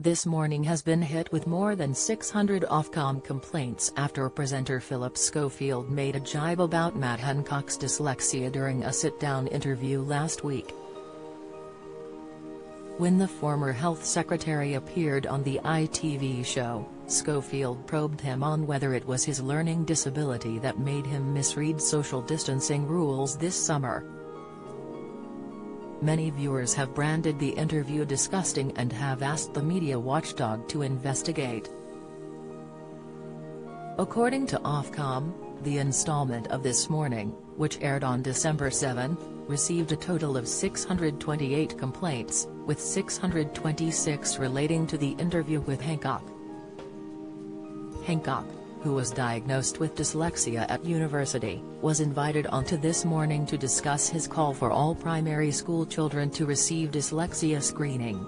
This Morning has been hit with more than 600 Ofcom complaints after presenter Phillip Schofield made a jibe about Matt Hancock's dyslexia during a sit-down interview last week. When the former health secretary appeared on the ITV show, Schofield probed him on whether it was his learning disability that made him misread social distancing rules this summer. Many viewers have branded the interview disgusting and have asked the media watchdog to investigate. According to Ofcom, the installment of This Morning, which aired on December 7, received a total of 628 complaints, with 626 relating to the interview with Hancock. Hancock, who was diagnosed with dyslexia at university, was invited onto This Morning to discuss his call for all primary school children to receive dyslexia screening.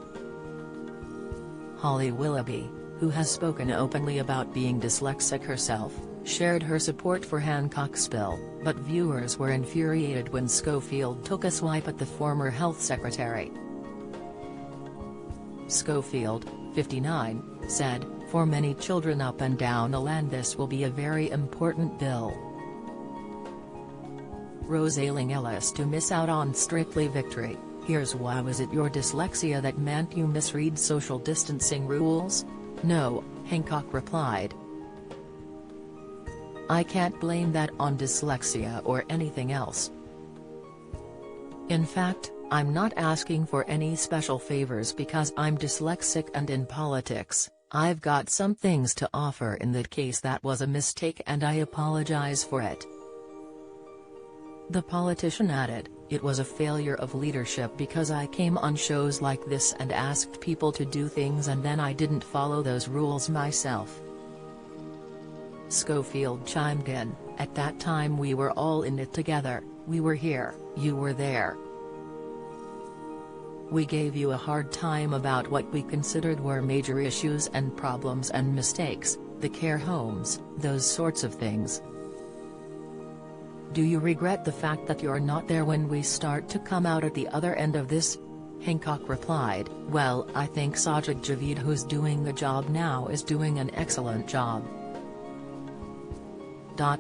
Holly Willoughby, who has spoken openly about being dyslexic herself, shared her support for Hancock's bill, but viewers were infuriated when Schofield took a swipe at the former health secretary. Schofield, 59, said, "For many children up and down the land this will be a very important bill. Rose Ayling-Ellis to miss out on Strictly Victory, here's why. Was it your dyslexia that meant you misread social distancing rules?" "No," Hancock replied. "I can't blame that on dyslexia or anything else. In fact, I'm not asking for any special favors because I'm dyslexic, and in politics, I've got some things to offer. In that case that was a mistake and I apologize for it." The politician added, "It was a failure of leadership because I came on shows like this and asked people to do things and then I didn't follow those rules myself." Schofield chimed in, "At that time we were all in it together, we were here, you were there. We gave you a hard time about what we considered were major issues and problems and mistakes, the care homes, those sorts of things. Do you regret the fact that you're not there when we start to come out at the other end of this?" Hancock replied, "Well, I think Sajid Javid, who's doing the job now, is doing an excellent job.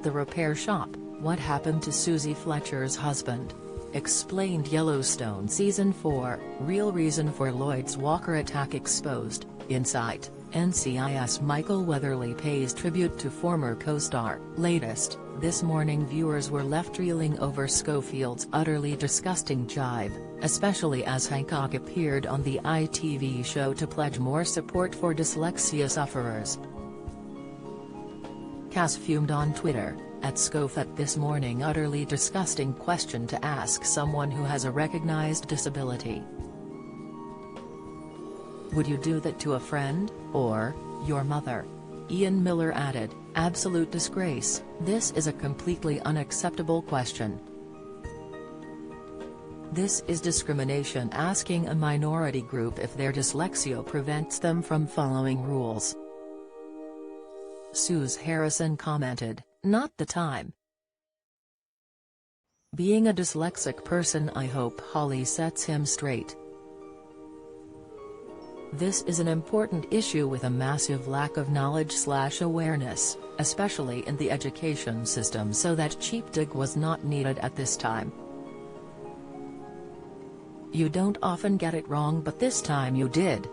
The repair shop, what happened to Susie Fletcher's husband? Explained Yellowstone Season 4, real reason for Lloyd's Walker attack exposed, Insight, NCIS Michael Weatherly pays tribute to former co-star. Latest, This Morning viewers were left reeling over Schofield's utterly disgusting jibe, especially as Hancock appeared on the ITV show to pledge more support for dyslexia sufferers. Cass fumed on Twitter, @Scof at This Morning, utterly disgusting question to ask someone who has a recognized disability. Would you do that to a friend, or your mother?" Ian Miller added, "Absolute disgrace, this is a completely unacceptable question. This is discrimination, asking a minority group if their dyslexia prevents them from following rules." Suze Harrison commented, "Not the time. Being a dyslexic person, I hope Holly sets him straight. This is an important issue with a massive lack of knowledge/awareness, especially in the education system, so that cheap dig was not needed at this time. You don't often get it wrong, but this time you did."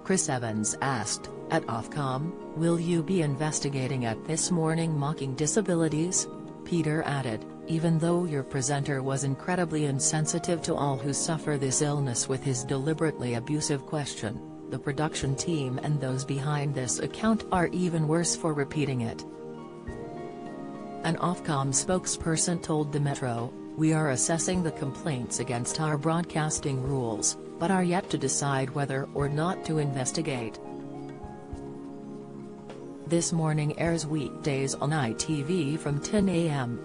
Chris Evans asked, @Ofcom, will you be investigating at This Morning mocking disabilities? Peter added, "Even though your presenter was incredibly insensitive to all who suffer this illness with his deliberately abusive question, the production team and those behind this account are even worse for repeating it." An Ofcom spokesperson told the Metro, "We are assessing the complaints against our broadcasting rules, but are yet to decide whether or not to investigate." This Morning airs weekdays on ITV from 10 a.m.